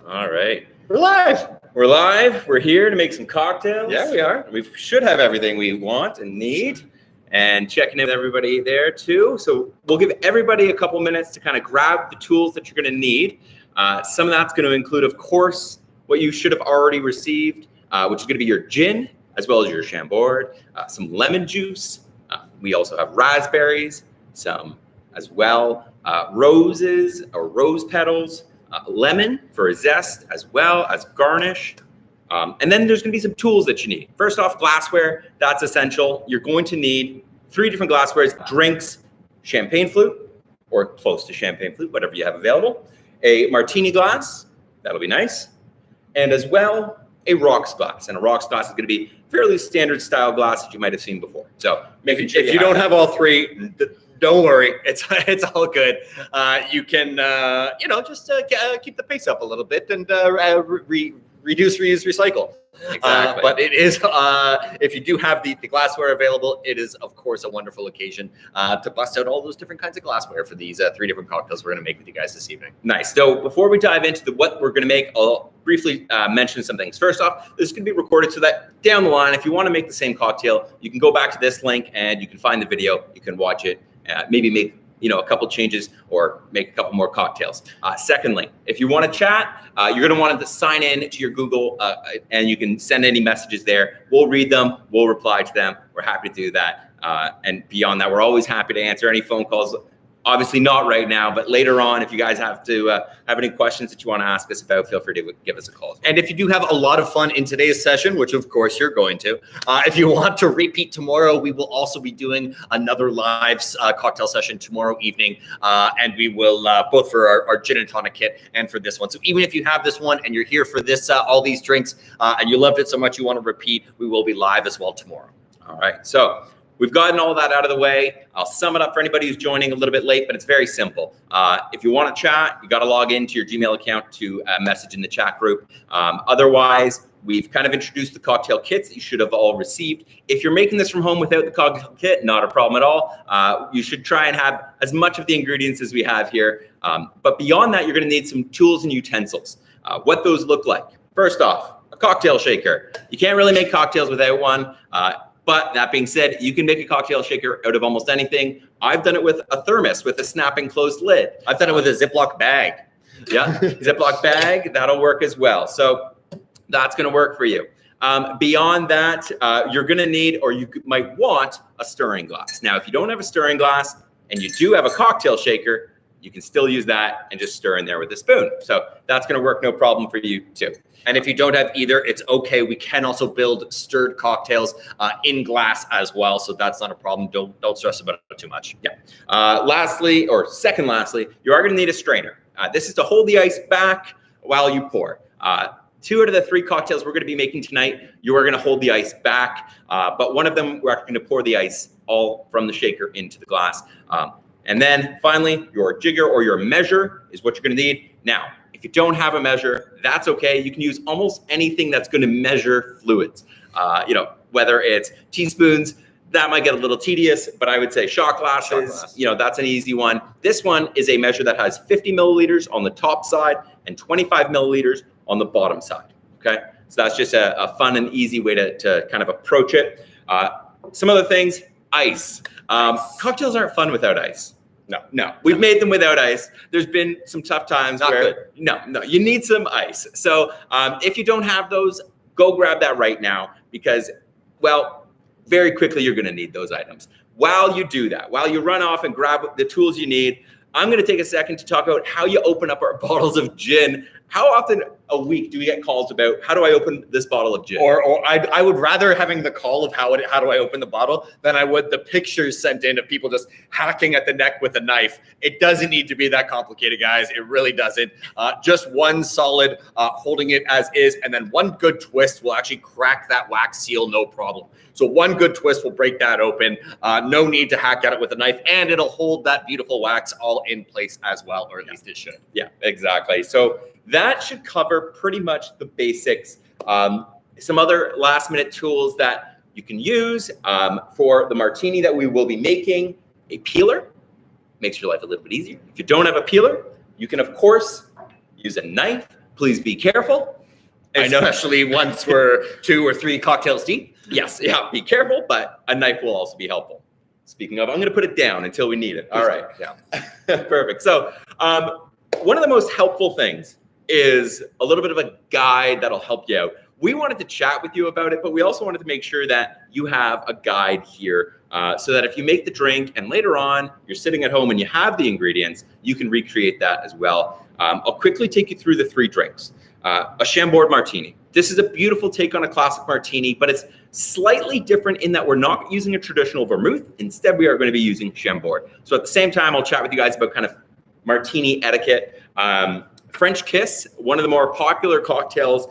All right. We're live. We're live. We're here to make some cocktails. Yeah, we are. We should have everything we want and need. And checking in with everybody there too. So we'll give everybody a couple minutes to kind of grab the tools that you're going to need. Some of that's going to include, of course, what you should have already received, which is going to be your gin, as well as your Chambord, some lemon juice. We also have raspberries, some as well, roses or rose petals, lemon for a zest, as well as garnish. And then there's going to be some tools that you need. First off, glassware, that's essential. You're going to need 3 different glasswares: drinks, champagne flute, or close to champagne flute, whatever you have available, a martini glass, that'll be nice, and as well, a rocks glass. And a rocks glass is going to be fairly standard style glass that you might have seen before. So If you don't have all 3, don't worry, it's all good. You can just keep the pace up a little bit and reduce, reuse, recycle. Exactly. But it is, if you do have the glassware available, it is, of course, a wonderful occasion to bust out all those different kinds of glassware for these 3 different cocktails we're going to make with you guys this evening. Nice. So before we dive into what we're going to make, I'll briefly mention some things. First off, this is going to be recorded so that down the line, if you want to make the same cocktail, you can go back to this link and you can find the video, you can watch it, maybe make a couple changes or make a couple more cocktails. Secondly, if you want to chat, you're going to want to sign in to your Google and you can send any messages there. We'll read them. We'll reply to them. We're happy to do that. And beyond that, we're always happy to answer any phone calls. Obviously not right now, but later on, if you guys have any questions that you want to ask us about, feel free to give us a call. And if you do have a lot of fun in today's session, which of course you're going to, if you want to repeat tomorrow, we will also be doing another live cocktail session tomorrow evening. And we will both for our gin and tonic kit and for this one. So even if you have this one and you're here for this, all these drinks, and you loved it so much you want to repeat, we will be live as well tomorrow. All right. So we've gotten all that out of the way. I'll sum it up for anybody who's joining a little bit late, but it's very simple. If you want to chat, you got to log into your Gmail account to message in the chat group. Otherwise, we've kind of introduced the cocktail kits that you should have all received. If you're making this from home without the cocktail kit, not a problem at all. You should try and have as much of the ingredients as we have here. But beyond that, you're going to need some tools and utensils. What those look like. First off, a cocktail shaker. You can't really make cocktails without one. But that being said, you can make a cocktail shaker out of almost anything. I've done it with a thermos with a snapping closed lid. I've done it with a Ziploc bag. Yeah, Ziploc bag, that'll work as well. So that's going to work for you. Beyond that, you're going to need, or you might want, a stirring glass. Now, if you don't have a stirring glass and you do have a cocktail shaker, you can still use that and just stir in there with a spoon. So that's going to work no problem for you too. And if you don't have either, it's okay. We can also build stirred cocktails in glass as well. So that's not a problem. Don't stress about it too much. Yeah. Lastly, you are going to need a strainer. This is to hold the ice back while you pour. 2 out of the 3 cocktails we're going to be making tonight, you are going to hold the ice back. But one of them, we're actually going to pour the ice all from the shaker into the glass. And then finally, your jigger or your measure is what you're going to need. Now, if you don't have a measure, that's okay. You can use almost anything that's going to measure fluids. Whether it's teaspoons, that might get a little tedious, but I would say shot glasses, that's an easy one. This one is a measure that has 50 milliliters on the top side and 25 milliliters on the bottom side, okay? So that's just a fun and easy way to kind of approach it. Some other things, ice. Cocktails aren't fun without ice. No, we've made them without ice. There's been some tough times where you need some ice. So if you don't have those, go grab that right now because, very quickly you're going to need those items. While you do that, while you run off and grab the tools you need, I'm going to take a second to talk about how you open up our bottles of gin. How often a week do we get calls about how do I open this bottle of gin? Or I would rather having the call of how do I open the bottle than I would the pictures sent in of people just hacking at the neck with a knife. It doesn't need to be that complicated, guys. It really doesn't. Just one solid holding it as is, and then one good twist will actually crack that wax seal, no problem. So one good twist will break that open. No need to hack at it with a knife, and it'll hold that beautiful wax all in place as well, or at least it should. Yeah, exactly. So that should cover pretty much the basics. Some other last minute tools that you can use for the martini that we will be making. A peeler makes your life a little bit easier. If you don't have a peeler, you can of course use a knife, Please be careful. Especially once we're 2 or 3 cocktails deep. Yes, yeah, be careful, but a knife will also be helpful. Speaking of, I'm going to put it down until we need it. All right. Yeah. Perfect. So one of the most helpful things is a little bit of a guide that'll help you out. We wanted to chat with you about it, but we also wanted to make sure that you have a guide here so that if you make the drink and later on you're sitting at home and you have the ingredients, you can recreate that as well. I'll quickly take you through the 3 drinks. A Chambord Martini. This is a beautiful take on a classic martini, but it's slightly different in that we're not using a traditional vermouth. Instead, we are going to be using Chambord. So at the same time, I'll chat with you guys about kind of martini etiquette. French Kiss, one of the more popular cocktails.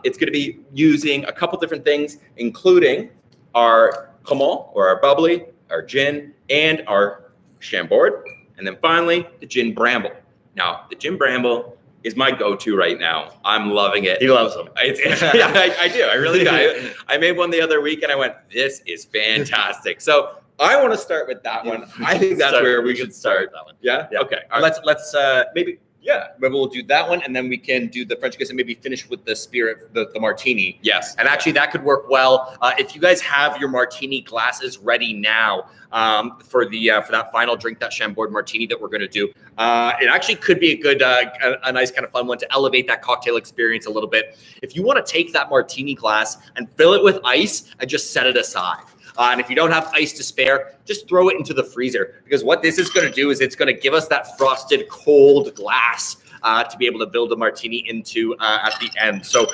It's going to be using a couple different things, including our Cremant, or our bubbly, our gin, and our Chambord. And then finally, the gin Bramble. Now, the gin Bramble is my go-to right now. I'm loving it. He loves them. Yeah, I do. I really do. I made one the other week and I went, this is fantastic. So I want to start with that one. I think that's where we should start. That one. Yeah? Okay. All right. Let's maybe we'll do that one, and then we can do the French Kiss and maybe finish with the spirit, the martini. Yes. And actually, that could work well if you guys have your martini glasses ready now for that final drink, that Chambord Martini that we're going to do. It actually could be a good, a nice kind of fun one to elevate that cocktail experience a little bit. If you want to take that martini glass and fill it with ice and just set it aside. And if you don't have ice to spare, just throw it into the freezer, because what this is going to do is it's going to give us that frosted cold glass to be able to build a martini into at the end. So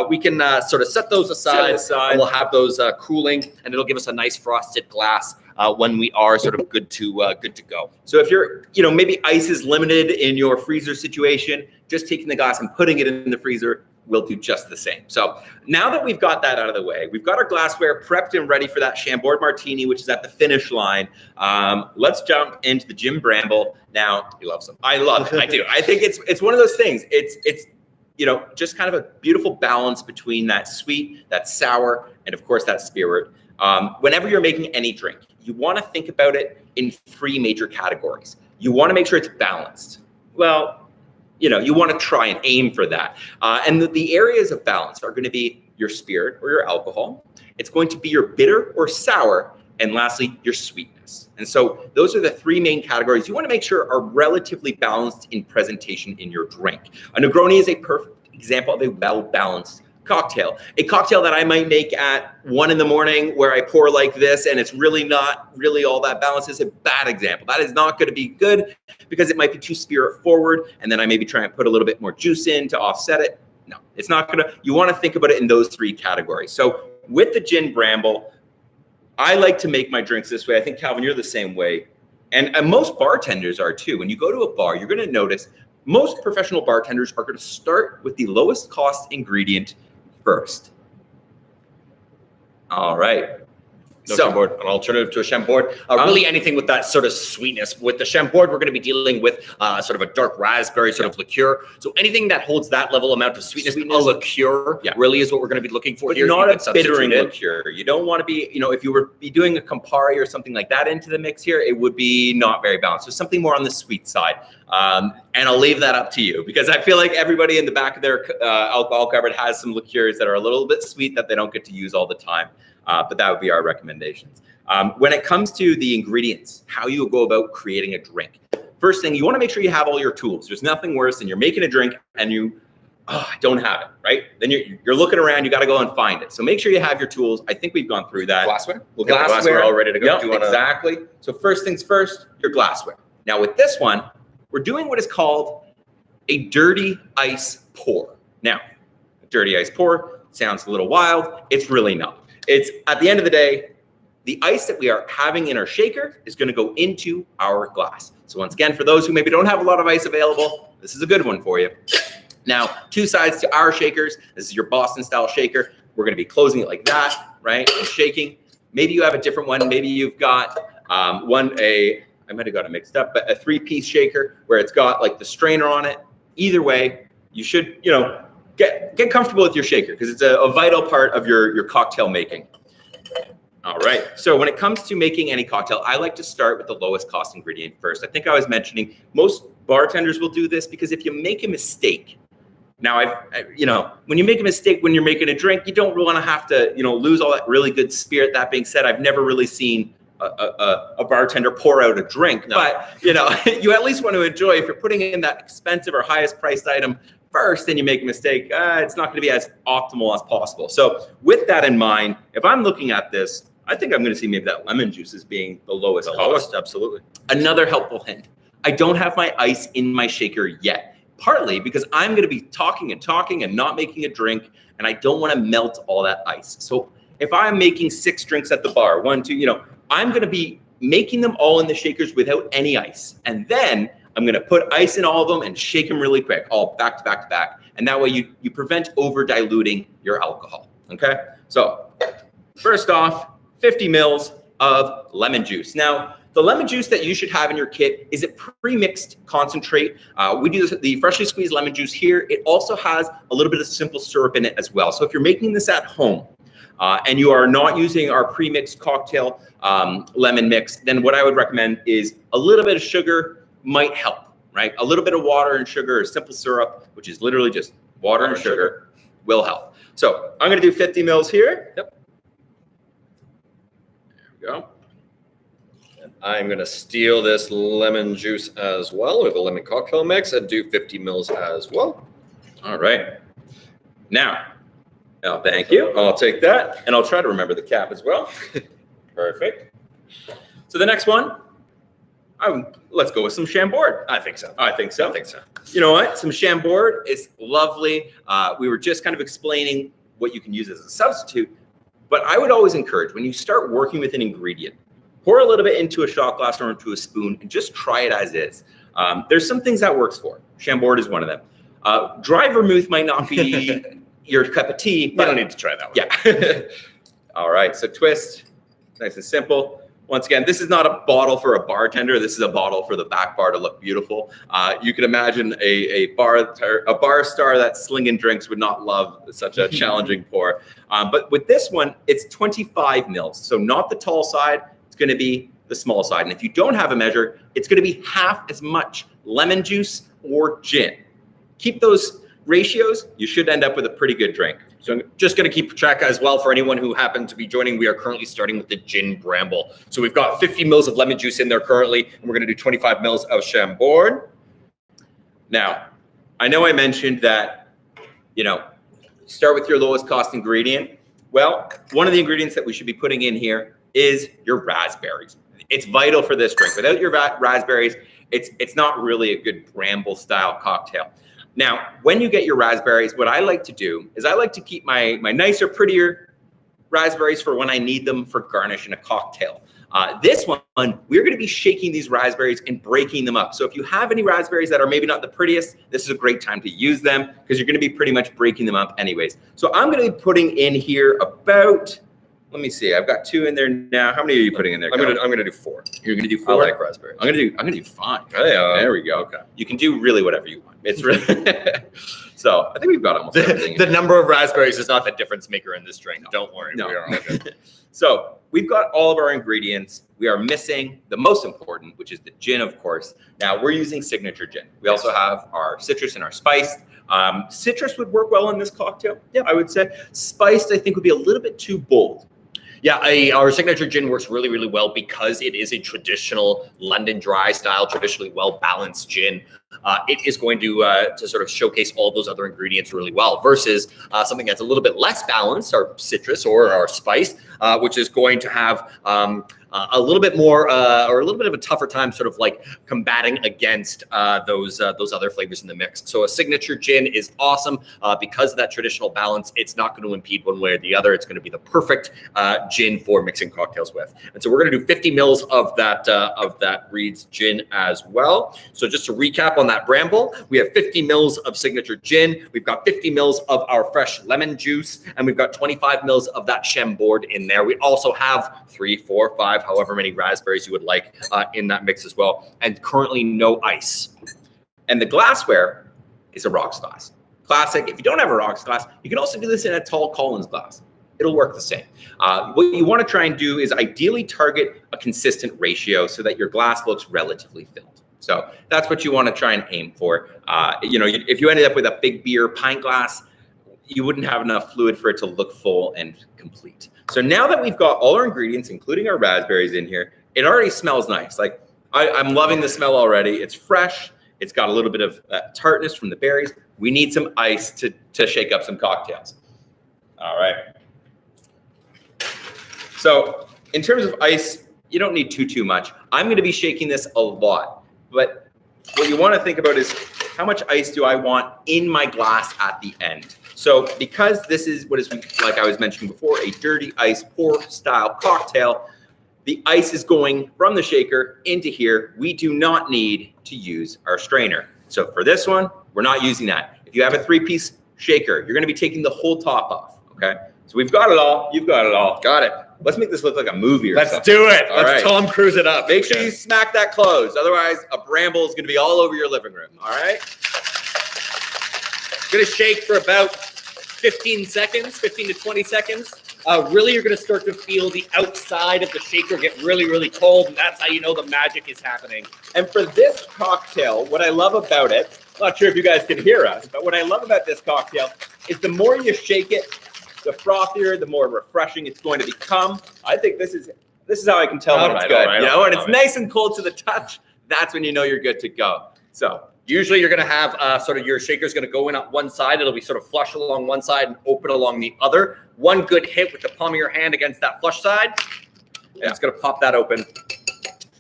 we can sort of set those aside. And we'll have those cooling, and it'll give us a nice frosted glass when we are sort of good to go. So if you're, maybe ice is limited in your freezer situation, just taking the glass and putting it in the freezer will do just the same. So now that we've got that out of the way, we've got our glassware prepped and ready for that Chambord Martini, which is at the finish line. Let's jump into the gin Bramble. Now, He loves them. I love it. I do. I think it's one of those things. It's just kind of a beautiful balance between that sweet, that sour, and of course that spirit. Whenever you're making any drink, you want to think about it in 3 major categories. You want to make sure it's balanced. Well, you want to try and aim for that. And the areas of balance are going to be your spirit or your alcohol. It's going to be your bitter or sour. And lastly, your sweetness. And so those are the 3 main categories you want to make sure are relatively balanced in presentation in your drink. A Negroni is a perfect example of a well-balanced cocktail. A cocktail that I might make at 1 a.m. where I pour like this and it's really not really all that balanced is a bad example. That is not going to be good because it might be too spirit forward, and then I maybe try and put a little bit more juice in to offset it. No, it's not going to. You want to think about it in those 3 categories. So with the gin Bramble, I like to make my drinks this way. I think, Calvin, you're the same way. And most bartenders are too. When you go to a bar, you're going to notice most professional bartenders are going to start with the lowest cost ingredient first. All right. Chambord, an alternative to a Chambord. Really anything with that sort of sweetness. With the Chambord, we're going to be dealing with sort of a dark raspberry sort of liqueur. So anything that holds that level amount of sweetness. A liqueur really is what we're going to be looking for here. Not a bittering liqueur. You don't want to be, if you were doing a Campari or something like that into the mix here, it would be not very balanced. So something more on the sweet side. And I'll leave that up to you because I feel like everybody in the back of their alcohol cupboard has some liqueurs that are a little bit sweet that they don't get to use all the time. But that would be our recommendations. When it comes to the ingredients, how you go about creating a drink. First thing, you want to make sure you have all your tools. There's nothing worse than you're making a drink and you don't have it, right? Then you're looking around, you got to go and find it. So make sure you have your tools. I think we've gone through that. Glassware? Well, glassware all ready to go. Yep, exactly. So first things first, your glassware. Now with this one, we're doing what is called a dirty ice pour. Now, a dirty ice pour sounds a little wild. It's really not. It's at the end of the day, the ice that we are having in our shaker is going to go into our glass. So once again, for those who maybe don't have a lot of ice available, this is a good one for you. Now, 2 sides to our shakers. This is your Boston style shaker. We're going to be closing it like that, right? And shaking. Maybe you have a different one. Maybe you've got I might have got it mixed up, but a 3-piece shaker where it's got like the strainer on it. Either way, you should, get comfortable with your shaker because it's a vital part of your cocktail making. All right. So when it comes to making any cocktail, I like to start with the lowest cost ingredient first. I think I was mentioning most bartenders will do this because if you make a mistake, Now, when you make a mistake when you're making a drink, you don't really want to have to, lose all that really good spirit. That being said, I've never really seen a bartender pour out a drink, but you at least want to enjoy. If you're putting in that expensive or highest priced item first, and you make a mistake, it's not going to be as optimal as possible. So with that in mind, if I'm looking at this, I think I'm going to see maybe that lemon juice as being the lowest cost. Lowest, absolutely. Another helpful hint: I don't have my ice in my shaker yet. Partly because I'm going to be talking and not making a drink, and I don't want to melt all that ice. So if I'm making 6 drinks at the bar, 1, 2, I'm going to be making them all in the shakers without any ice. And then I'm going to put ice in all of them and shake them really quick, all back to back to back. And that way you prevent over diluting your alcohol. Okay. So first off, 50 mils of lemon juice. Now, the lemon juice that you should have in your kit is a pre-mixed concentrate. We do the freshly squeezed lemon juice here. It also has a little bit of simple syrup in it as well. So if you're making this at home and you are not using our pre-mixed cocktail lemon mix, then what I would recommend is a little bit of sugar might help, right? A little bit of water and sugar or simple syrup, which is literally just water and sugar, will help. So I'm going to do 50 mils here. Yep. There we go. I'm going to steal this lemon juice as well, or the lemon cocktail mix, and do 50 mils as well. All right. Now, thank you. I'll take that, and I'll try to remember the cap as well. Perfect. So the next one, let's go with some Chambord. I think so. You know what? Some Chambord is lovely. We were just kind of explaining what you can use as a substitute, but I would always encourage, when you start working with an ingredient, pour a little bit into a shot glass or into a spoon and just try it as is. There's some things that works for. Chambord is one of them. Dry vermouth might not be your cup of tea, but I don't need to try that one. Yeah. All right, so twist, nice and simple. Once again, this is not a bottle for a bartender. This is a bottle for the back bar to look beautiful. You can imagine a bar star that's slinging drinks would not love such a challenging pour. But with this one, it's 25 mils. So not the tall side, it's going to be the small side. And if you don't have a measure, it's going to be half as much lemon juice or gin. Keep those ratios, you should end up with a pretty good drink. So I'm just going to keep track as well for anyone who happened to be joining. We are currently starting with the gin Bramble. So we've got 50 mils of lemon juice in there currently, and we're going to do 25 mils of Chambord. Now, I know I mentioned that, start with your lowest cost ingredient. Well, one of the ingredients that we should be putting in here is your raspberries. It's vital for this drink. Without your raspberries, it's not really a good Bramble style cocktail. Now, when you get your raspberries, what I like to do is I like to keep my nicer, prettier raspberries for when I need them for garnish in a cocktail. This one, we're going to be shaking these raspberries and breaking them up. So if you have any raspberries that are maybe not the prettiest, this is a great time to use them because you're going to be pretty much breaking them up anyways. So I'm going to be putting in here about, let me see, I've got 2 in there now. How many are you putting in there? I'm gonna do 4. You're gonna do 4? I like raspberries. I'm gonna do 5. Hey, there we go. Okay. You can do really whatever you want. It's really so I think we've got almost everything. The number of raspberries is not the difference maker in this drink. No. Don't worry. No. We are all good. So we've got all of our ingredients. We are missing the most important, which is the gin, of course. Now we're using signature gin. We also have our citrus and our spiced. Citrus would work well in this cocktail. Yeah, I would say. Spiced, I think, would be a little bit too bold. Yeah, our signature gin works really, really well because it is a traditional London dry style, traditionally well-balanced gin. It is going to sort of showcase all those other ingredients really well versus something that's a little bit less balanced, our citrus or our spice, which is going to have a little bit more or a little bit of a tougher time sort of like combating against those other flavors in the mix. So a signature gin is awesome because of that traditional balance. It's not going to impede one way or the other. It's going to be the perfect gin for mixing cocktails with. And so we're going to do 50 mils of that Reed's gin as well. So just to recap on that Bramble, we have 50 mils of signature gin. We've got 50 mils of our fresh lemon juice, and we've got 25 mils of that Chambord in there. We also have 3, 4, 5, however many raspberries you would like in that mix as well. And currently no ice. And the glassware is a rocks glass. Classic. If you don't have a rocks glass, you can also do this in a tall Collins glass. It'll work the same. What you want to try and do is ideally target a consistent ratio so that your glass looks relatively filled. So that's what you want to try and aim for. If you ended up with a big beer pint glass, you wouldn't have enough fluid for it to look full and complete. So now that we've got all our ingredients, including our raspberries in here, it already smells nice. Like I'm loving the smell already. It's fresh. It's got a little bit of tartness from the berries. We need some ice to shake up some cocktails. All right. So in terms of ice, you don't need too much. I'm going to be shaking this a lot, but what you want to think about is how much ice do I want in my glass at the end? So because this is what is, like I was mentioning before, a dirty ice pour style cocktail, the ice is going from the shaker into here. We do not need to use our strainer. So for this one, we're not using that. If you have a 3-piece shaker, you're going to be taking the whole top off, okay? So we've got it all. You've got it all. Got it. Let's make this look like a movie or something. Let's do it. All Let's right. Tom Cruise it up. Make sure you smack that closed. Otherwise, a bramble is going to be all over your living room, all right? Going to shake for about 15 to 20 seconds. Really, you're going to start to feel the outside of the shaker get really, really cold, and that's how you know the magic is happening. And for this cocktail, what I love about it, I'm not sure if you guys can hear us, but what I love about this cocktail is the more you shake it, the frothier, the more refreshing it's going to become. I think this is how I can tell when it's good. And it's nice and cold to the touch. That's when you know you're good to go. So usually you're going to have sort of your shaker's going to go in on one side. It'll be sort of flush along one side and open along the other. One good hit with the palm of your hand against that flush side. And it's going to pop that open.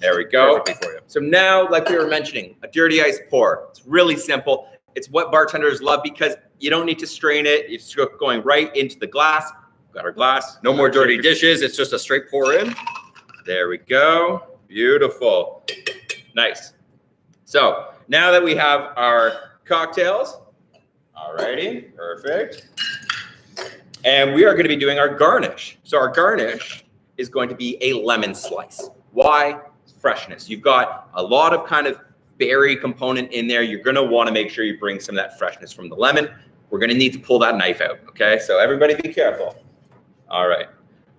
There we go. Perfectly for you. So now, like we were mentioning, a dirty ice pour. It's really simple. It's what bartenders love because you don't need to strain it. It's going right into the glass. Got our glass. No more dirty dishes. It's just a straight pour in. There we go. Beautiful. Nice. So now that we have our cocktails, alrighty, perfect. And we are going to be doing our garnish. So our garnish is going to be a lemon slice. Why? Freshness. You've got a lot of kind of berry component in there. You're going to want to make sure you bring some of that freshness from the lemon. We're going to need to pull that knife out. Okay. So everybody be careful. All right.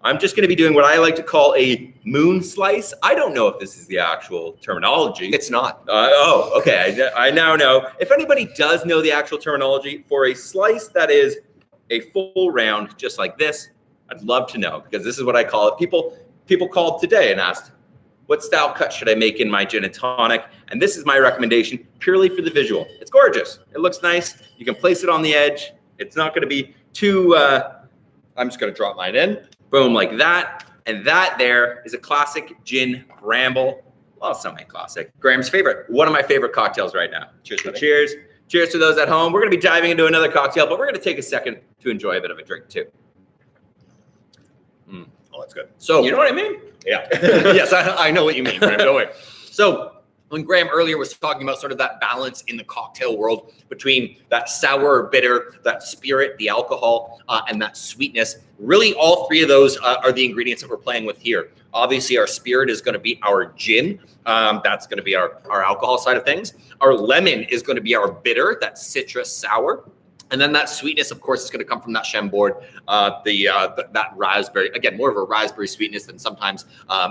I'm just going to be doing what I like to call a moon slice. I don't know if this is the actual terminology. It's not. Okay. I now know. If anybody does know the actual terminology for a slice that is a full round, just like this, I'd love to know because this is what I call it. People called today and asked, what style cut should I make in my gin and tonic? And this is my recommendation purely for the visual. It's gorgeous. It looks nice. You can place it on the edge. It's not going to be too, I'm just going to drop mine in. Boom, like that. And that there is a classic gin bramble. Well, semi-classic. Graham's favorite. One of my favorite cocktails right now. Cheers, buddy. Cheers. Cheers to those at home. We're going to be diving into another cocktail, but we're going to take a second to enjoy a bit of a drink too. Oh, that's good. So, you know what I mean? Yeah. Yes, I know what you mean, Graham. Don't worry. So when Graham earlier was talking about sort of that balance in the cocktail world between that sour or bitter, that spirit, the alcohol, and that sweetness, really all three of those are the ingredients that we're playing with here. Obviously, our spirit is going to be our gin. That's going to be our alcohol side of things. Our lemon is going to be our bitter, that citrus sour. And then that sweetness, of course, is going to come from that Chambord, that raspberry. Again, more of a raspberry sweetness than sometimes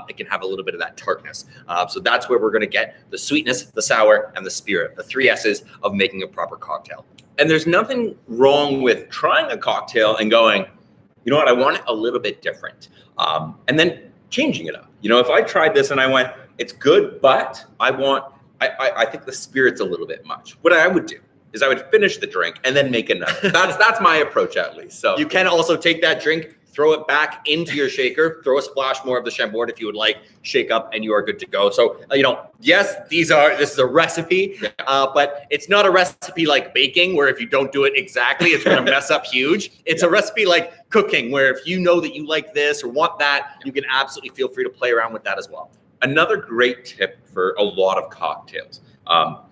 it can have a little bit of that tartness. So that's where we're going to get the sweetness, the sour, and the spirit, the 3 S's of making a proper cocktail. And there's nothing wrong with trying a cocktail and going, you know what, I want it a little bit different. And then changing it up. You know, if I tried this and I went, it's good, but I think the spirit's a little bit much. What I would do is I would finish the drink and then make another. That's my approach at least. So you can also take that drink, throw it back into your shaker, throw a splash more of the Chambord if you would like, shake up, and you are good to go. So, yes, this is a recipe, but it's not a recipe like baking where if you don't do it exactly, it's going to mess up huge. It's a recipe like cooking where if you know that you like this or want that, you can absolutely feel free to play around with that as well. Another great tip for a lot of cocktails.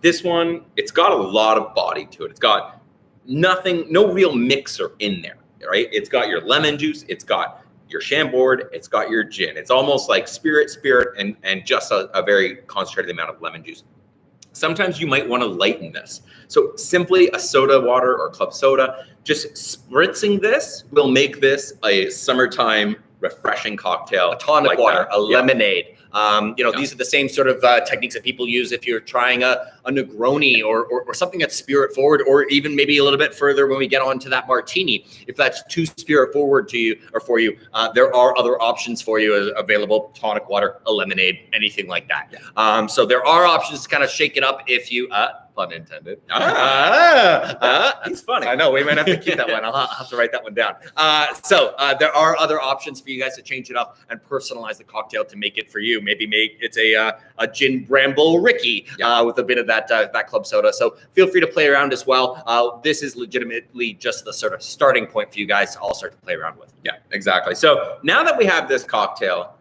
This one, it's got a lot of body to it. It's got no real mixer in there, right? It's got your lemon juice. It's got your Chambord. It's got your gin. It's almost like spirit, and just a very concentrated amount of lemon juice. Sometimes you might want to lighten this. So simply a soda water or club soda, just spritzing this will make this a summertime refreshing cocktail. A tonic like water, that. a lemonade. Yeah. These are the same sort of techniques that people use if you're trying a Negroni or something that's spirit forward, or even maybe a little bit further when we get on to that martini. If that's too spirit forward to you or for you, there are other options for you available: tonic water, a lemonade, anything like that. Yeah. So there are options to kind of shake it up if you, pun intended. He's funny. I know, we might have to keep that one. I'll have to write that one down. So there are other options for you guys to change it up and personalize the cocktail to make it for you. Maybe make it's a gin bramble Ricky with a bit of that club soda. So feel free to play around as well. This is legitimately just the sort of starting point for you guys to all start to play around with. Yeah, exactly. So now that we have this cocktail,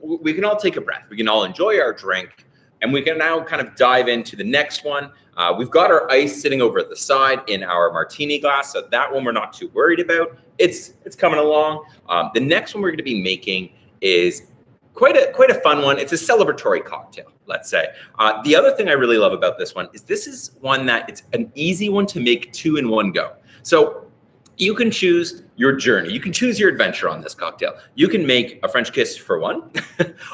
we can all take a breath. We can all enjoy our drink, and we can now kind of dive into the next one. We've got our ice sitting over at the side in our martini glass, so that one we're not too worried about. It's coming along. The next one we're going to be making is quite a fun one. It's a celebratory cocktail, let's say. The other thing I really love about this one is this is one that it's an easy one to make 2 in one go. So you can choose your journey. You can choose your adventure on this cocktail. You can make a French kiss for 1,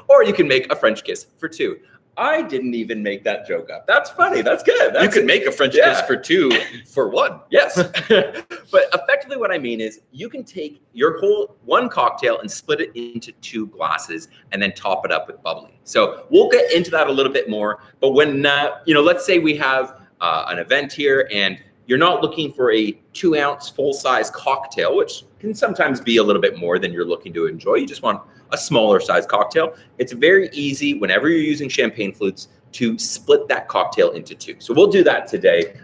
or you can make a French kiss for 2. I didn't even make that joke up. That's funny. That's good. You could make a French kiss for 2 for 1. Yes. But effectively what I mean is you can take your whole one cocktail and split it into 2 glasses and then top it up with bubbly. So we'll get into that a little bit more. But when, let's say we have an event here and you're not looking for a 2-ounce full-size cocktail, which can sometimes be a little bit more than you're looking to enjoy. You just want a smaller size cocktail. It's very easy whenever you're using champagne flutes to split that cocktail into 2. So we'll do that today,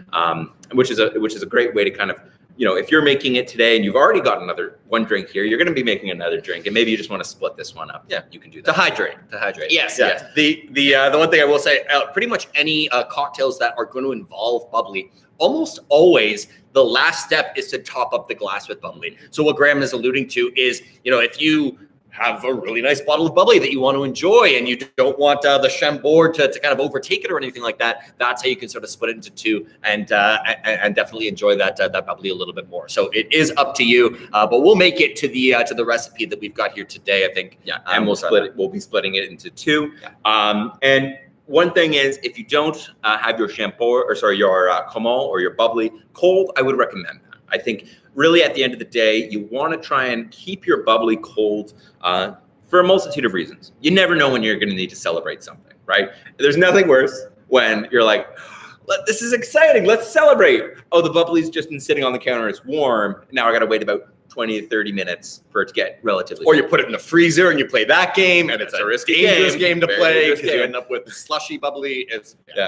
which is a great way to kind of, if you're making it today and you've already got one drink here, you're going to be making another drink, and maybe you just want to split this one up. Yeah, you can do that. To hydrate. Yes. Yes. The one thing I will say, pretty much any cocktails that are going to involve bubbly, almost always the last step is to top up the glass with bubbly. So what Graham is alluding to is, if you have a really nice bottle of bubbly that you want to enjoy and you don't want the Chambord to kind of overtake it or anything like that, that's how you can sort of split it into 2 and definitely enjoy that bubbly a little bit more. So it is up to you, but we'll make it to the recipe that we've got here today, I think. Yeah, and we'll be splitting it into 2. And one thing is, if you don't have your Chambord, your Cremant or your bubbly cold, I would recommend that. I think really at the end of the day, you want to try and keep your bubbly cold for a multitude of reasons. You never know when you're going to need to celebrate something, right? There's nothing worse when you're like, this is exciting, let's celebrate. Oh, the bubbly's just been sitting on the counter, it's warm. Now I got to wait about 20 to 30 minutes for it to get relatively Or you put it in the freezer and you play that game, and it's a risky game to play because you end up with slushy bubbly.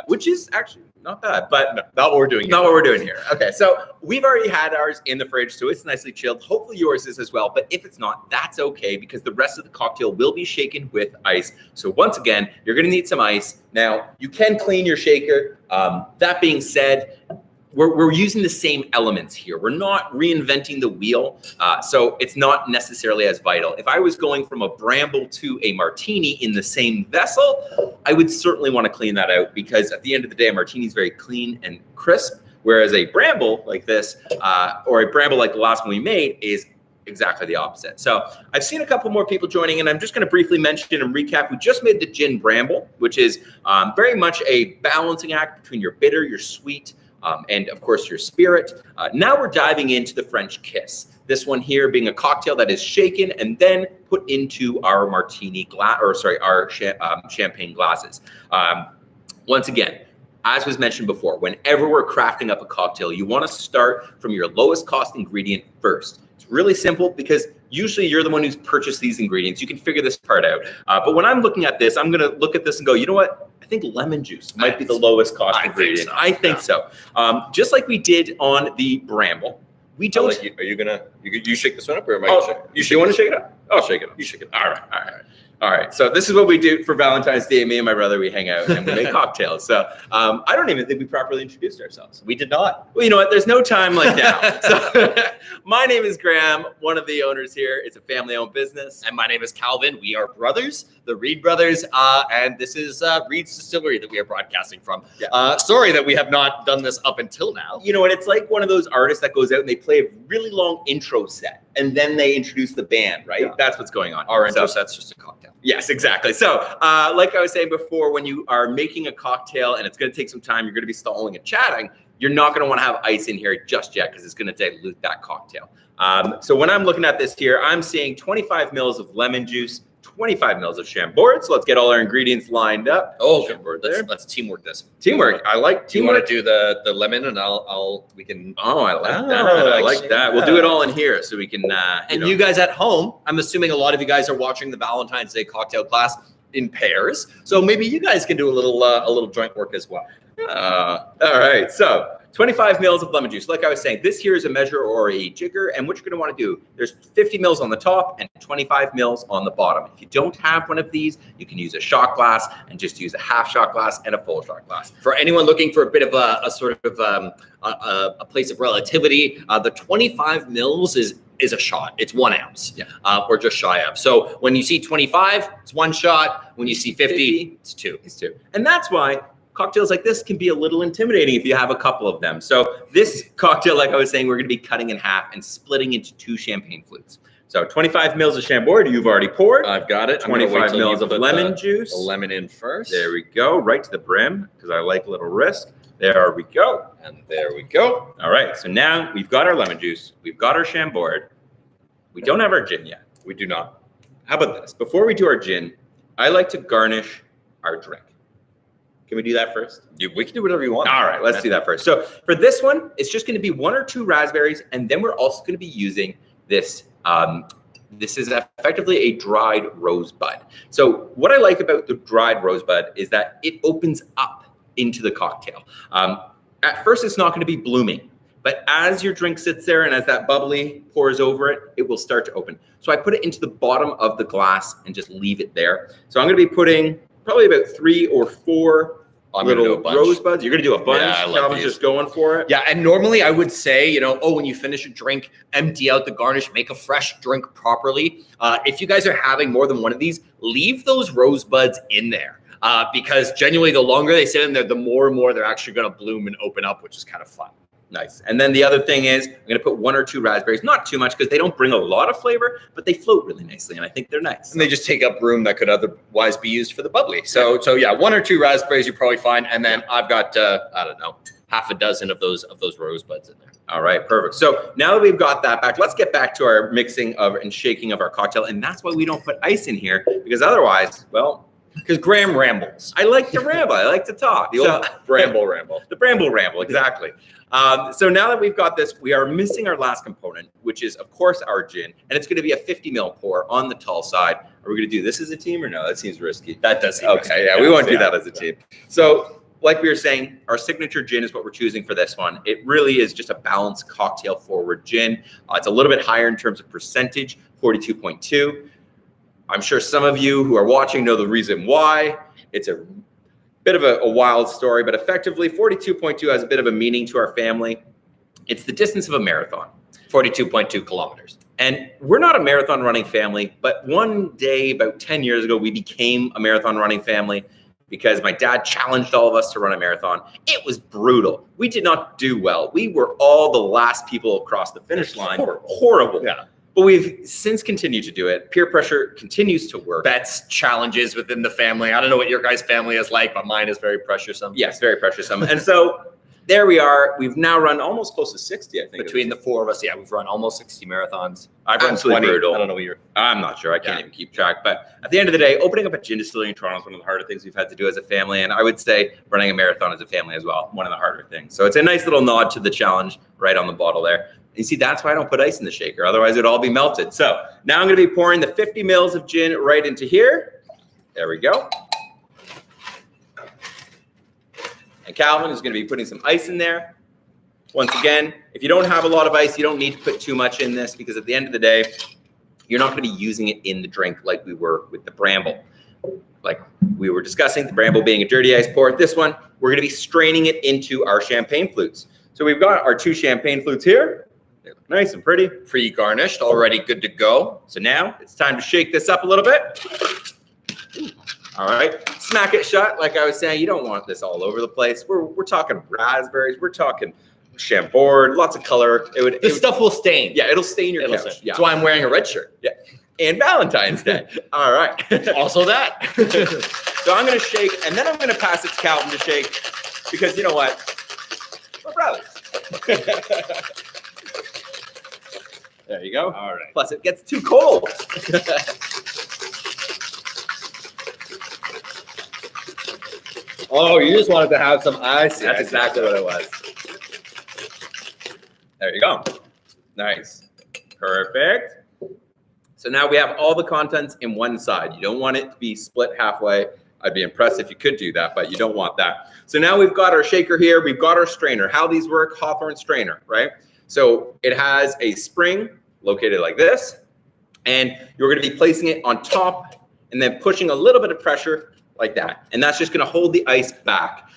Which is actually not bad, but not what we're doing. Not what we're doing here. Okay, so we've already had ours in the fridge, so it's nicely chilled. Hopefully yours is as well, but if it's not, that's okay because the rest of the cocktail will be shaken with ice. So once again, you're gonna need some ice. Now, you can clean your shaker. That being said, we're using the same elements here. We're not reinventing the wheel, so it's not necessarily as vital. If I was going from a Bramble to a Martini in the same vessel, I would certainly want to clean that out because at the end of the day, a Martini is very clean and crisp, whereas a Bramble like this, or a Bramble like the last one we made, is exactly the opposite. So I've seen a couple more people joining, and I'm just going to briefly mention and recap. We just made the Gin Bramble, which is very much a balancing act between your bitter, your sweet, and of course your spirit. Now we're diving into the French Kiss. This one here being a cocktail that is shaken and then put into our martini glass, our champagne glasses. Once again, as was mentioned before, whenever we're crafting up a cocktail, you want to start from your lowest cost ingredient first. It's really simple because usually you're the one who's purchased these ingredients. You can figure this part out. But when I'm looking at this, I'm going to look at this and go, you know what? I think lemon juice might be the lowest cost ingredient. I think so. Just like we did on the Bramble. We don't. Are you gonna? You shake this one up, or am I? You want to shake it up? I'll shake it up. You shake it up. All right. So this is what we do for Valentine's Day. Me and my brother, we hang out and we make cocktails. So I don't even think we properly introduced ourselves. We did not. Well, you know what? There's no time like now. So my name is Graham, one of the owners here. It's a family-owned business. And my name is Calvin. We are brothers, the Reed brothers, and this is Reed's Distillery that we are broadcasting from. Yeah. Sorry that we have not done this up until now. You know what? It's like one of those artists that goes out and they play a really long intro set. and then they introduce the band, right? Yeah. That's what's going on. Our intro set's just a cocktail. Yes, exactly. So, like I was saying before, when you are making a cocktail and it's going to take some time, you're going to be stalling and chatting, you're not going to want to have ice in here just yet because it's going to dilute that cocktail. So when I'm looking at this here, I'm seeing 25 mils of lemon juice, 25 mils of Chambord. So let's get all our ingredients lined up. Oh, Chambord let's teamwork this. Teamwork. I like Do you teamwork. want to do the lemon, and we can. Oh, I like that. I like that. We'll do it all in here so we can. You guys at home, I'm assuming a lot of you guys are watching the Valentine's Day cocktail class in pairs. So maybe you guys can do a little joint work as well. All right. So 25 mils of lemon juice. Like I was saying, this here is a measure or a jigger. And what you're going to want to do, there's 50 mils on the top and 25 mils on the bottom. If you don't have one of these, you can use a shot glass and just use a half shot glass and a full shot glass. For anyone looking for a bit of a sort of a place of relativity, the 25 mils is a shot. It's 1 ounce. Yeah. Or just shy of. So when you see 25, it's 1 shot. When you see 50, it's 2. It's 2. And that's why cocktails like this can be a little intimidating if you have a couple of them. So this cocktail, like I was saying, we're going to be cutting in half and splitting into 2 champagne flutes. So 25 mils of Chambord, you've already poured. I've got it. 25 mils of lemon juice. The lemon in first. There we go, right to the brim, because I like a little risk. There we go. And there we go. All right, so now we've got our lemon juice. We've got our Chambord. We don't have our gin yet. We do not. How about this? Before we do our gin, I like to garnish our drink. Can we do that first? We can do whatever you want. All right, let's do that first. So for this one, it's just going to be 1 or 2 raspberries, and then we're also going to be using this. This is effectively a dried rosebud. So what I like about the dried rosebud is that it opens up into the cocktail. At first, it's not going to be blooming, but as your drink sits there and as that bubbly pours over it, it will start to open. So I put it into the bottom of the glass and just leave it there. So I'm going to be putting probably about 3 or 4 little rosebuds. You're going to do a bunch. Yeah, I love Calvin's these. just going for it. Yeah, and normally I would say, when you finish a drink, empty out the garnish, make a fresh drink properly. If you guys are having more than one of these, leave those rosebuds in there. Because genuinely, the longer they sit in there, the more and more they're actually going to bloom and open up, which is kind of fun. Nice. And then the other thing is I'm going to put 1 or 2 raspberries, not too much because they don't bring a lot of flavor, but they float really nicely. And I think they're nice. And they just take up room that could otherwise be used for the bubbly. So yeah, 1 or 2 raspberries, you're probably fine. And then I've got, I don't know, half a dozen of those rosebuds in there. All right, perfect. So now that we've got that back, let's get back to our mixing of and shaking of our cocktail. And that's why we don't put ice in here, because otherwise, well, because Graham rambles. I like to ramble. I like to talk. The old ramble. The bramble ramble, exactly. So now that we've got this, we are missing our last component, which is, of course, our gin. And it's going to be a 50 mil pour on the tall side. Are we going to do this as a team or no? That seems risky. That does seem risky. Okay, yeah, we won't do that as a team. So like we were saying, our signature gin is what we're choosing for this one. It really is just a balanced cocktail forward gin. It's a little bit higher in terms of percentage, 42.2. I'm sure some of you who are watching know the reason why. It's a bit of a wild story, but effectively 42.2 has a bit of a meaning to our family. It's the distance of a marathon. 42.2 kilometers. And we're not a marathon running family, but one day about 10 years ago, we became a marathon running family because my dad challenged all of us to run a marathon. It was brutal. We did not do well. We were all the last people across the finish line. Horrible. Yeah. But we've since continued to do it. Peer pressure continues to work. Bets, challenges within the family. I don't know what your guys' family is like, but mine is very pressuresome. Yes, very pressuresome. And so there we are. We've now run almost close to 60, I think. Between the 4 of us, yeah, we've run almost 60 marathons. I've run Absolutely 20. brutal. I don't know what you're... I'm not sure. I can't even keep track. But at the end of the day, opening up a gin distillery in Toronto is one of the harder things we've had to do as a family. And I would say running a marathon as a family as well, one of the harder things. So it's a nice little nod to the challenge right on the bottle there. You see, that's why I don't put ice in the shaker. Otherwise, it'd all be melted. So now I'm going to be pouring the 50 mils of gin right into here. There we go. And Calvin is going to be putting some ice in there. Once again, if you don't have a lot of ice, you don't need to put too much in this because at the end of the day, you're not going to be using it in the drink like we were with the Bramble. Like we were discussing, the Bramble being a dirty ice pour. This one, we're going to be straining it into our champagne flutes. So we've got our 2 champagne flutes here. They look nice and pretty. Pre-garnished, already good to go. So now it's time to shake this up a little bit. All right, smack it shut. Like I was saying, you don't want this all over the place. We're talking raspberries. We're talking Chambord, lots of color. This stuff will stain. Yeah, it'll stain your couch. Stain. Yeah. That's why I'm wearing a red shirt. Yeah. And Valentine's Day. All right. Also that. So I'm going to shake, and then I'm going to pass it to Calvin to shake, because you know what? We're brothers. There you go. All right. Plus, it gets too cold. Oh, you just wanted to have some ice. That's exactly what it was. There you go. Nice. Perfect. So now we have all the contents in one side. You don't want it to be split halfway. I'd be impressed if you could do that, but you don't want that. So now we've got our shaker here. We've got our strainer. How these work, Hawthorne strainer, right? So it has a spring located like this, and you're going to be placing it on top and then pushing a little bit of pressure like that. And that's just going to hold the ice back.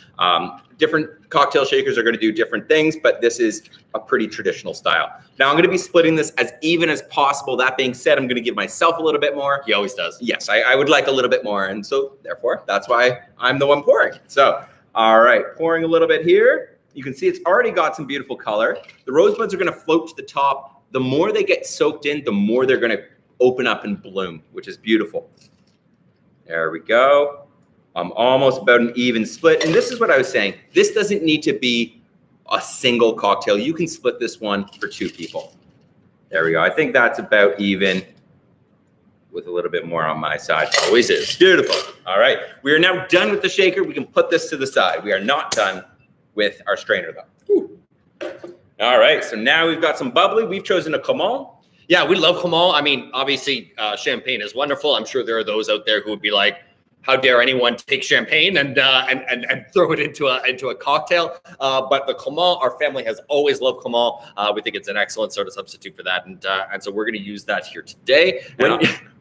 Different cocktail shakers are going to do different things, but this is a pretty traditional style. Now I'm going to be splitting this as even as possible. That being said, I'm going to give myself a little bit more. He always does. Yes, I would like a little bit more. And so therefore, that's why I'm the one pouring. So, all right, pouring a little bit here. You can see it's already got some beautiful color. The rosebuds are going to float to the top. The more they get soaked in, the more they're going to open up and bloom, which is beautiful. There we go. I'm almost about an even split. And this is what I was saying. This doesn't need to be a single cocktail. You can split this one for 2 people. There we go. I think that's about even with a little bit more on my side. Always is. Beautiful. All right. We are now done with the shaker. We can put this to the side. We are not done with our strainer though. Whew. All right. So now we've got some bubbly. We've chosen a Clement. Yeah, we love Clement. I mean, obviously, champagne is wonderful. I'm sure there are those out there who would be like, how dare anyone take champagne and throw it into a cocktail? But the Clement, our family has always loved Clement. We think it's an excellent sort of substitute for that, and so we're going to use that here today.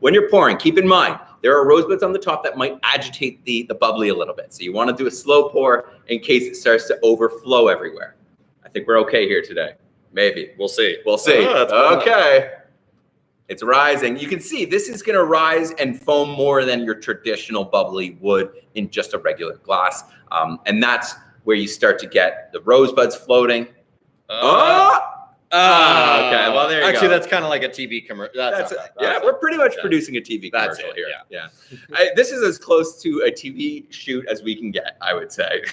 When you're pouring, keep in mind there are rosebuds on the top that might agitate the bubbly a little bit. So you want to do a slow pour in case it starts to overflow everywhere. I think we're okay here today. Maybe we'll see. We'll see. Oh, okay. It's rising. You can see this is going to rise and foam more than your traditional bubbly would in just a regular glass. And that's where you start to get the rosebuds floating. Okay. Well, there you go. Actually, that's kind of like a TV commercial. We're pretty much producing a TV commercial here. Yeah. This is as close to a TV shoot as we can get, I would say.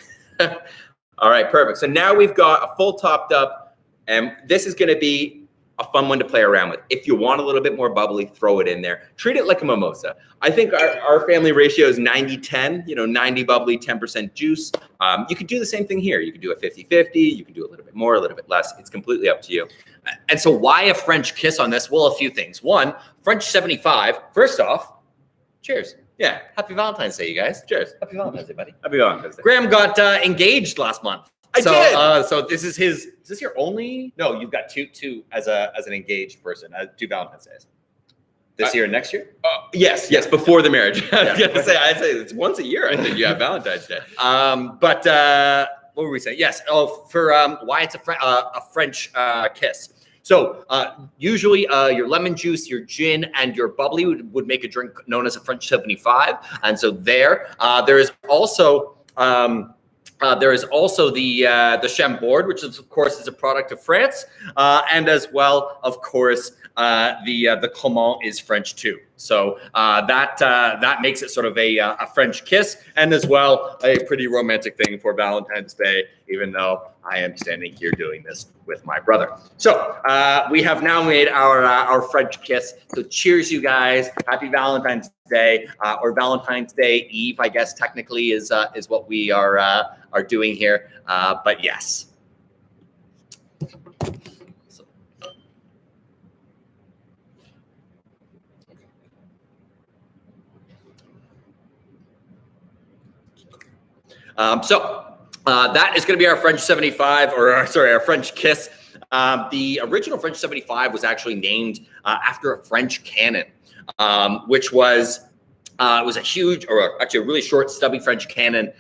All right, perfect. So now we've got a full topped up, and this is going to be a fun one to play around with. If you want a little bit more bubbly, throw it in there. Treat it like a mimosa. I think our family ratio is 90-10, 90 bubbly, 10% juice. You could do the same thing here. You could do a 50-50. You can do a little bit more, a little bit less. It's completely up to you. And so why a French kiss on this? Well, a few things. One, French 75. First off, cheers. Yeah. Happy Valentine's Day, you guys. Cheers. Happy Valentine's Day, buddy. Happy Valentine's Day. Graham got engaged last month. I did. So this is his. Is this your only? No, you've got two as an engaged person. 2 Valentine's Days. This year and next year? Yes, before the marriage. I was gonna say, I'd say it's once a year. I think you have Valentine's Day. But what were we saying? Yes. Oh, for why it's a French kiss. So usually your lemon juice, your gin, and your bubbly would make a drink known as a French 75. And so there is also. There is also the Chambord, which is, of course, is a product of France, and as well, of course, the Clement is French too. So that makes it sort of a French kiss, and as well a pretty romantic thing for Valentine's Day, even though I am standing here doing this with my brother. So we have now made our French kiss. So cheers, you guys! Happy Valentine's Day, or Valentine's Day Eve, I guess technically is what we are doing here. But yes. That is going to be our French 75, or sorry, our French kiss. The original French 75 was actually named after a French cannon, which was It was a huge, or actually a really short, stubby French cannon,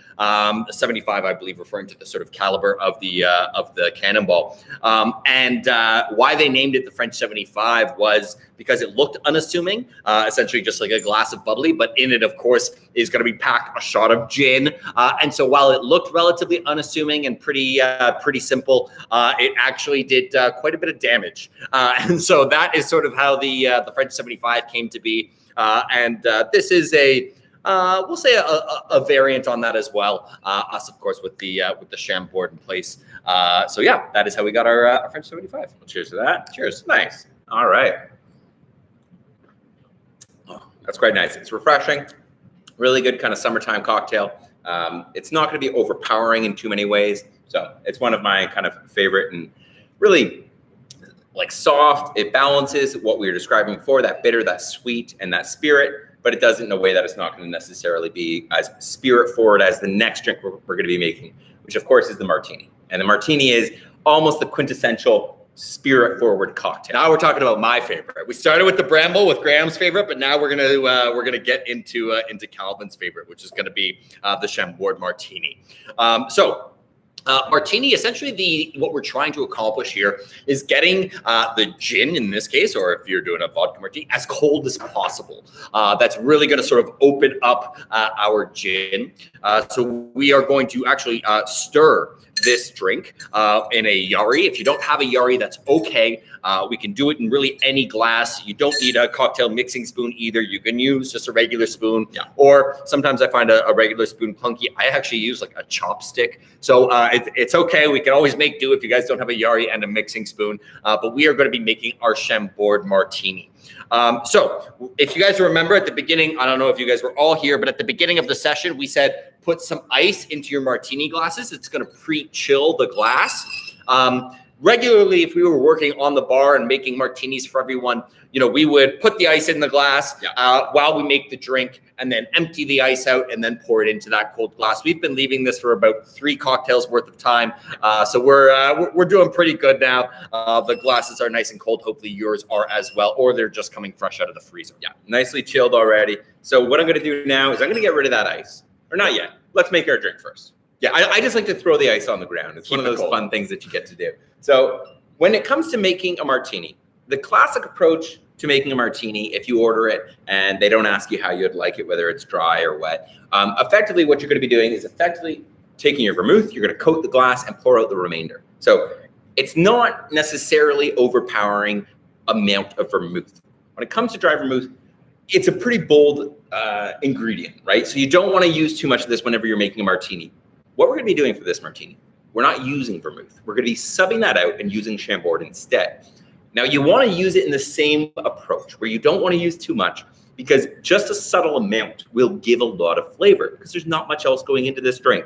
75, I believe, referring to the sort of caliber of the cannonball. And why they named it the French 75 was because it looked unassuming, essentially just like a glass of bubbly, but in it, of course, is going to be packed a shot of gin. And so while it looked relatively unassuming and pretty simple, it actually did quite a bit of damage. And so that is sort of how the French 75 came to be. And this is we'll say a variant on that as well. Us, of course, with the Chambord in place. So yeah, that is how we got our French 75. Well, cheers to that. Cheers. Nice. All right. Oh, that's quite nice. It's refreshing. Really good kind of summertime cocktail. It's not going to be overpowering in too many ways. So it's one of my kind of favorite and really like soft. It balances what we were describing before, that bitter, that sweet, and that spirit, but it does it in a way that it's not going to necessarily be as spirit forward as the next drink we're going to be making, which of course is the martini. And the martini is almost the quintessential spirit forward cocktail. Now we're talking about my favorite. We started with the Bramble, with Graham's favorite, but now we're gonna get into Calvin's favorite, which is going to be the Chambord martini. Martini, essentially what we're trying to accomplish here is getting the gin, in this case, or if you're doing a vodka martini, as cold as possible. That's really going to sort of open up our gin. So we are going to actually stir this drink in a yari. If you don't have a yari, that's okay. We can do it in really any glass. You don't need a cocktail mixing spoon either. You can use just a regular spoon, or sometimes I find a regular spoon clunky. I actually use like a chopstick. So it's okay. We can always make do if you guys don't have a yari and a mixing spoon. But we are going to be making our Chambord martini. So if you guys remember at the beginning, I don't know if you guys were all here, but at the beginning of the session, we said, put some ice into your martini glasses. It's going to pre-chill the glass. Regularly, if we were working on the bar and making martinis for everyone, we would put the ice in the glass while we make the drink, and then empty the ice out and then pour it into that cold glass. We've been leaving this for about 3 cocktails worth of time, so we're doing pretty good now. The glasses are nice and cold. Hopefully yours are as well, or they're just coming fresh out of the freezer. Yeah, nicely chilled already. So what I'm going to do now is I'm going to get rid of that ice, or not yet. Let's make our drink first. Yeah, I just like to throw the ice on the ground. It's one of those fun things that you get to do. So when it comes to making a martini, the classic approach to making a martini, if you order it and they don't ask you how you'd like it, whether it's dry or wet, effectively what you're going to be doing is effectively taking your vermouth, you're going to coat the glass and pour out the remainder. So it's not necessarily overpowering amount of vermouth. When it comes to dry vermouth, it's a pretty bold ingredient, right? So you don't want to use too much of this whenever you're making a martini. What we're going to be doing for this martini, we're not using vermouth. We're going to be subbing that out and using Chambord instead. Now, you want to use it in the same approach where you don't want to use too much, because just a subtle amount will give a lot of flavor because there's not much else going into this drink.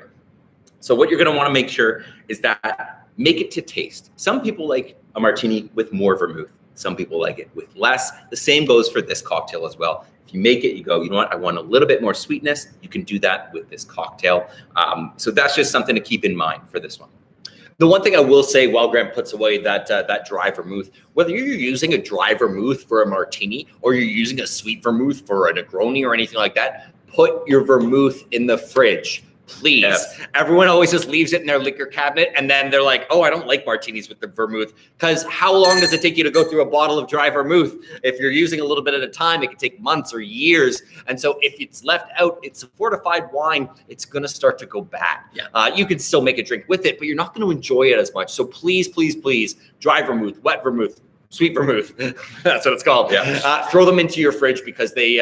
So what you're going to want to make sure is that make it to taste. Some people like a martini with more vermouth. Some people like it with less. The same goes for this cocktail as well. If you make it, you go, you know what, I want a little bit more sweetness. You can do that with this cocktail. So that's just something to keep in mind for this one. The one thing I will say while Graham puts away that dry vermouth, whether you're using a dry vermouth for a martini or you're using a sweet vermouth for a Negroni or anything like that, put your vermouth in the fridge. Please. Yes. Everyone always just leaves it in their liquor cabinet, and then they're like, oh, I don't like martinis with the vermouth. Because how long does it take you to go through a bottle of dry vermouth? If you're using a little bit at a time, it can take months or years. And so if it's left out, it's a fortified wine, it's going to start to go bad. Yeah. You can still make a drink with it, but you're not going to enjoy it as much. So please, please, please, dry vermouth, wet vermouth, sweet vermouth, that's what it's called. Yeah. Throw them into your fridge because they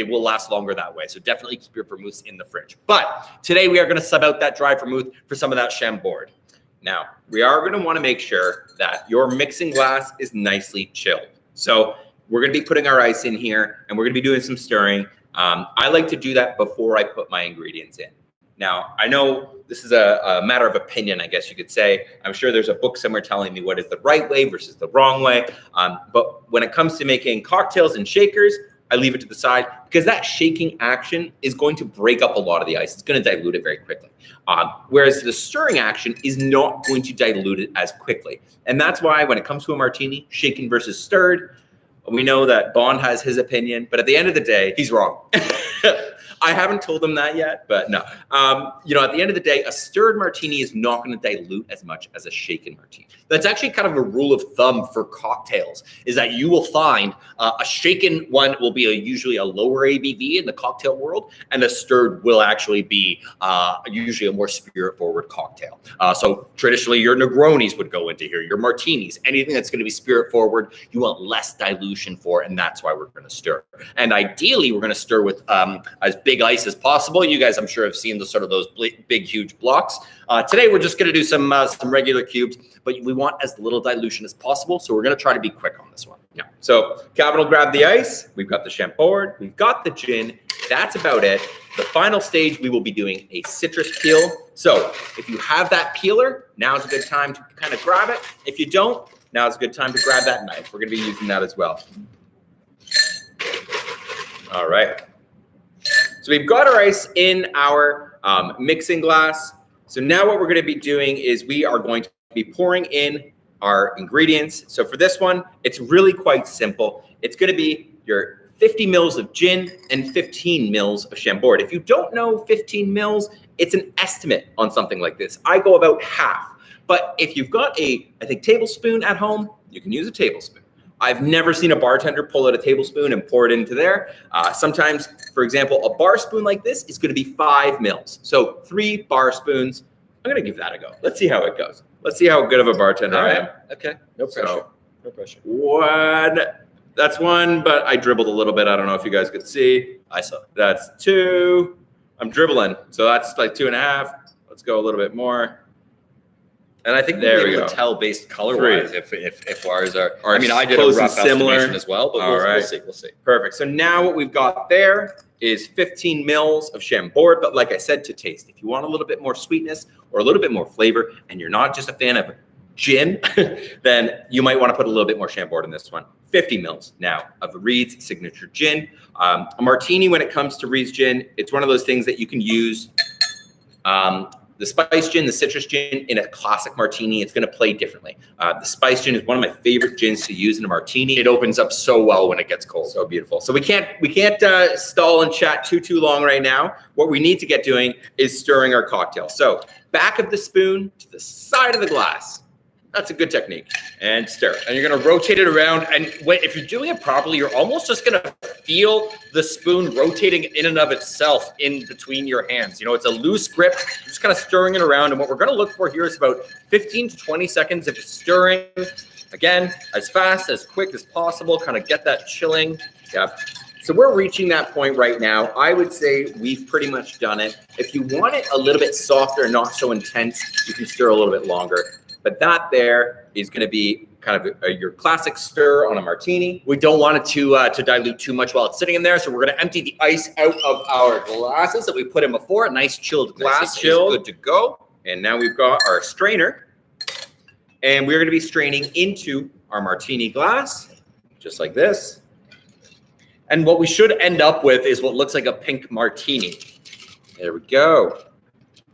will last longer that way. So definitely keep your vermouths in the fridge. But today we are going to sub out that dry vermouth for some of that Chambord. Now, we are going to want to make sure that your mixing glass is nicely chilled. So we're going to be putting our ice in here and we're going to be doing some stirring. I like to do that before I put my ingredients in. Now, I know this is a matter of opinion, I guess you could say. I'm sure there's a book somewhere telling me what is the right way versus the wrong way. But when it comes to making cocktails and shakers, I leave it to the side because that shaking action is going to break up a lot of the ice. It's going to dilute it very quickly. Whereas the stirring action is not going to dilute it as quickly. And that's why when it comes to a martini, shaken versus stirred, We know that Bond has his opinion, but at the end of the day, He's wrong. I haven't told him that yet, but no. You know, at the end of the day, a stirred martini is not going to dilute as much as a shaken martini. That's actually kind of a rule of thumb for cocktails, is that you will find a shaken one will be usually a lower ABV in the cocktail world, and a stirred will actually be usually a more spirit-forward cocktail. So traditionally, your Negronis would go into here, your martinis, anything that's going to be spirit-forward, you want less dilution for, and that's why we're going to stir. And ideally, we're going to stir with as big ice as possible. You guys, I'm sure, have seen the sort of those big, huge blocks. Today, we're just going to do some regular cubes, but we want as little dilution as possible. So we're going to try to be quick on this one. Yeah. So Calvin will grab the ice. We've got the Chambord. We've got the gin. That's about it. The final stage, we will be doing a citrus peel. So if you have that peeler, now's a good time to kind of grab it. If you don't, now's a good time to grab that knife. We're going to be using that as well. All right. So we've got our ice in our mixing glass. So now what we're going to be doing is we are going to be pouring in our ingredients. So for this one, it's really quite simple. It's going to be your 50 mils of gin and 15 mils of Chambord. If you don't know 15 mils, it's an estimate on something like this. I go about half. But if you've got a, I think, tablespoon at home, you can use a tablespoon. I've never seen a bartender pull out a tablespoon and pour it into there. Sometimes, for example, a bar spoon like this is going to be 5 mils. So 3 bar spoons. I'm going to give that a go. Let's see how it goes. Let's see how good of a bartender I am. Okay. No pressure. So, no pressure. One. That's 1, but I dribbled a little bit. I don't know if you guys could see. I saw. That's 2. I'm dribbling. So that's like 2.5. Let's go a little bit more. And I think we'll be able to tell based color-wise if ours are. I mean, I did a rough estimation as well, but we'll see. We'll see. Perfect. So now what we've got there is 15 mils of Chambord, but like I said, to taste. If you want a little bit more sweetness or a little bit more flavor, and you're not just a fan of gin, then you might want to put a little bit more Chambord in this one. 50 mils now of Reed's signature gin. A martini, when it comes to Reed's gin, it's one of those things that you can use. The spice gin, the citrus gin in a classic martini, it's going to play differently. The spice gin is one of my favorite gins to use in a martini. It opens up so well when it gets cold. So beautiful. So we can't stall and chat too long right now. What we need to get doing is stirring our cocktail. So back of the spoon to the side of the glass. That's a good technique. And stir. And you're going to rotate it around. And if you're doing it properly, you're almost just going to feel the spoon rotating in and of itself in between your hands. You know, it's a loose grip. You're just kind of stirring it around. And what we're going to look for here is about 15 to 20 seconds of stirring. Again, as fast, as quick as possible. Kind of get that chilling. Yep. So we're reaching that point right now. I would say we've pretty much done it. If you want it a little bit softer and not so intense, you can stir a little bit longer. But that there is going to be kind of your classic stir on a martini. We don't want it to dilute too much while it's sitting in there. So we're going to empty the ice out of our glasses that we put in before. A nice chilled glass is good to go. And now we've got our strainer. And we're going to be straining into our martini glass, just like this. And what we should end up with is what looks like a pink martini. There we go.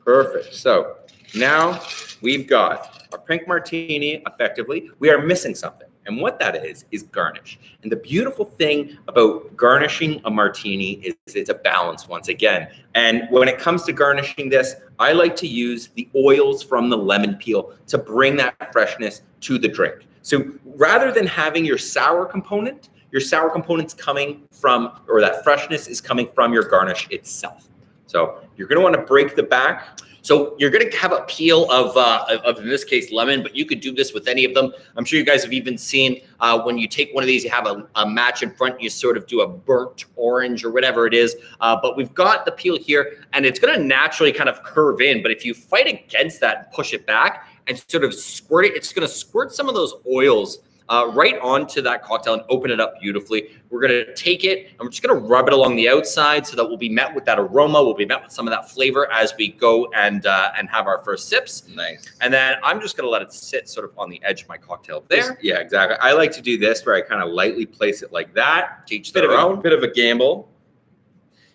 Perfect. So now we've got our pink martini. Effectively, we are missing something. And what that is garnish. And the beautiful thing about garnishing a martini is it's a balance once again. And when it comes to garnishing this, I like to use the oils from the lemon peel to bring that freshness to the drink. So rather than having your sour component's coming from, or that freshness is coming from your garnish itself. So you're going to want to break the back. So you're going to have a peel of, in this case, lemon, but you could do this with any of them. I'm sure you guys have even seen when you take one of these, you have a match in front, you sort of do a burnt orange or whatever it is. But we've got the peel here, and it's going to naturally kind of curve in. But if you fight against that and push it back and sort of squirt it, it's going to squirt some of those oils right onto that cocktail and open it up beautifully. We're going to take it and we're just going to rub it along the outside so that we'll be met with that aroma. We'll be met with some of that flavor as we go and have our first sips. Nice. And then I'm just going to let it sit sort of on the edge of my cocktail there. Yeah, exactly. I like to do this where I kind of lightly place it like that. Teach their own. Bit of a gamble.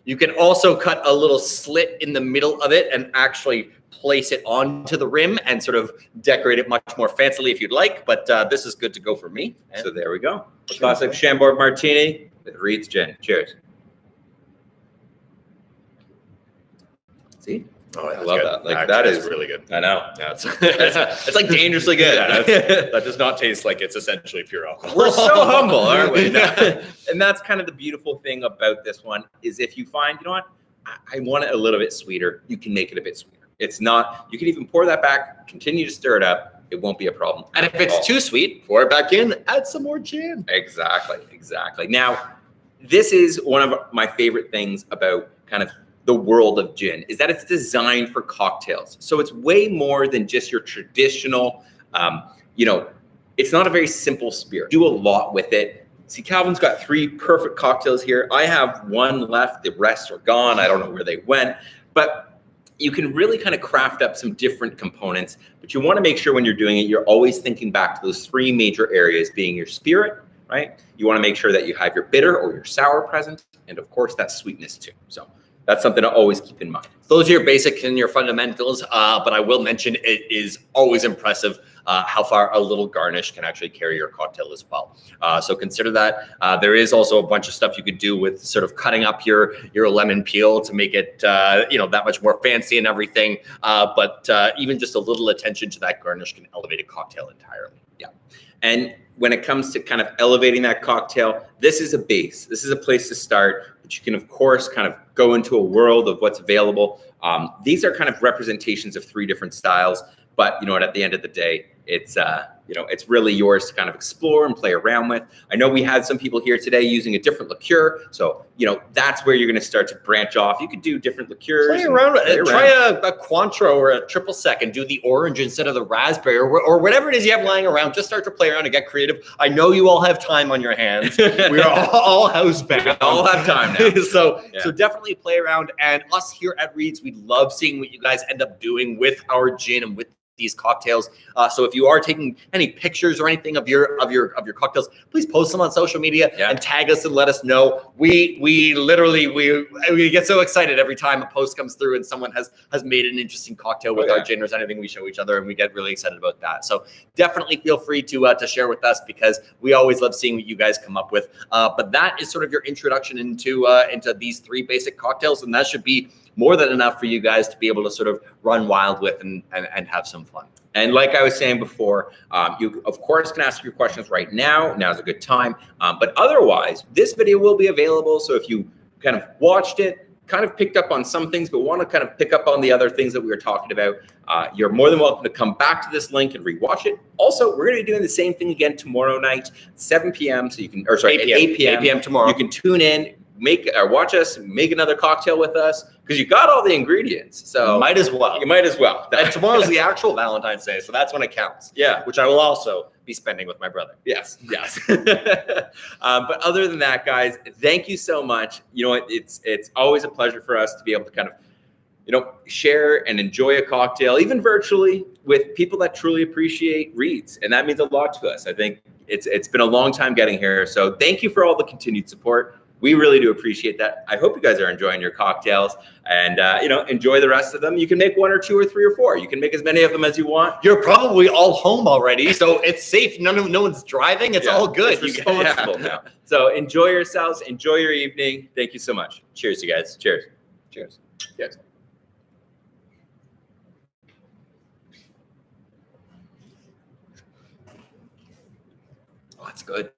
You can also cut a little slit in the middle of it and actually place it onto the rim and sort of decorate it much more fancily if you'd like. But this is good to go for me. And so there we go. A classic Chambord Martini with Reed's Gin. Cheers. See? Oh, I love that. Like actually, that is really good. I know. Yeah, It's like dangerously good. Yeah, that does not taste like it's essentially pure alcohol. We're so humble, aren't we? No. And that's kind of the beautiful thing about this one is if you find, you know what, I want it a little bit sweeter, you can make it a bit sweeter. It's not, you can even pour that back, continue to stir it up. It won't be a problem. And if it's too sweet, pour it back in, add some more gin. Exactly. Now, this is one of my favorite things about kind of the world of gin is that it's designed for cocktails. So it's way more than just your traditional, it's not a very simple spirit. Do a lot with it. See, Calvin's got 3 perfect cocktails here. I have 1 left. The rest are gone. I don't know where they went. But you can really kind of craft up some different components. But you want to make sure when you're doing it, you're always thinking back to those 3 major areas being your spirit, right? You want to make sure that you have your bitter or your sour present. And of course, that sweetness too. So that's something to always keep in mind. Those are your basics and your fundamentals, but I will mention it is always impressive how far a little garnish can actually carry your cocktail as well. So consider that. There is also a bunch of stuff you could do with sort of cutting up your lemon peel to make it that much more fancy and everything. But even just a little attention to that garnish can elevate a cocktail entirely. Yeah. And when it comes to kind of elevating that cocktail, this is a base. This is a place to start, but you can, of course, kind of go into a world of what's available. These are kind of representations of 3 different styles, but you know what, at the end of the day, it's really yours to kind of explore and play around with. I know we had some people here today using a different liqueur, so that's where you're going to start to branch off. You could do different liqueurs. Play around. Try a Cointreau or a triple sec and do the orange instead of the raspberry or whatever it is you have lying around. Just start to play around and get creative. I know you all have time on your hands. We are all housebound. We all have time now. So definitely play around. And us here at Reed's, we love seeing what you guys end up doing with our gin and with these cocktails. So if you are taking any pictures or anything of your cocktails, please post them on social media and tag us and let us know. We literally get so excited every time a post comes through and someone has made an interesting cocktail with our gin or anything. We show each other and we get really excited about that. So definitely feel free to share with us because we always love seeing what you guys come up with. But that is sort of your introduction into these 3 basic cocktails, and that should be more than enough for you guys to be able to sort of run wild with and have some fun. And like I was saying before, you of course can ask your questions right now. Now's a good time. But otherwise, this video will be available. So if you kind of watched it, kind of picked up on some things, but want to kind of pick up on the other things that we were talking about, you're more than welcome to come back to this link and rewatch it. Also, we're going to be doing the same thing again tomorrow night, 7 p.m. So you can, 8 p.m. tomorrow. You can tune in, watch us make another cocktail with us because you got all the ingredients. So might as well. You might as well. And tomorrow's the actual Valentine's Day, so that's when it counts. Yeah, which I will also be spending with my brother. Yes. But other than that, guys, thank you so much. You know what? It's always a pleasure for us to be able to kind of share and enjoy a cocktail, even virtually, with people that truly appreciate Reed's, and that means a lot to us. I think it's been a long time getting here. So thank you for all the continued support. We really do appreciate that. I hope you guys are enjoying your cocktails and, enjoy the rest of them. You can make 1 or 2 or 3 or 4. You can make as many of them as you want. You're probably all home already, so it's safe. No one's driving. It's all good. It's responsible now. So enjoy yourselves. Enjoy your evening. Thank you so much. Cheers, you guys. Cheers. Cheers. Cheers. Oh, that's good.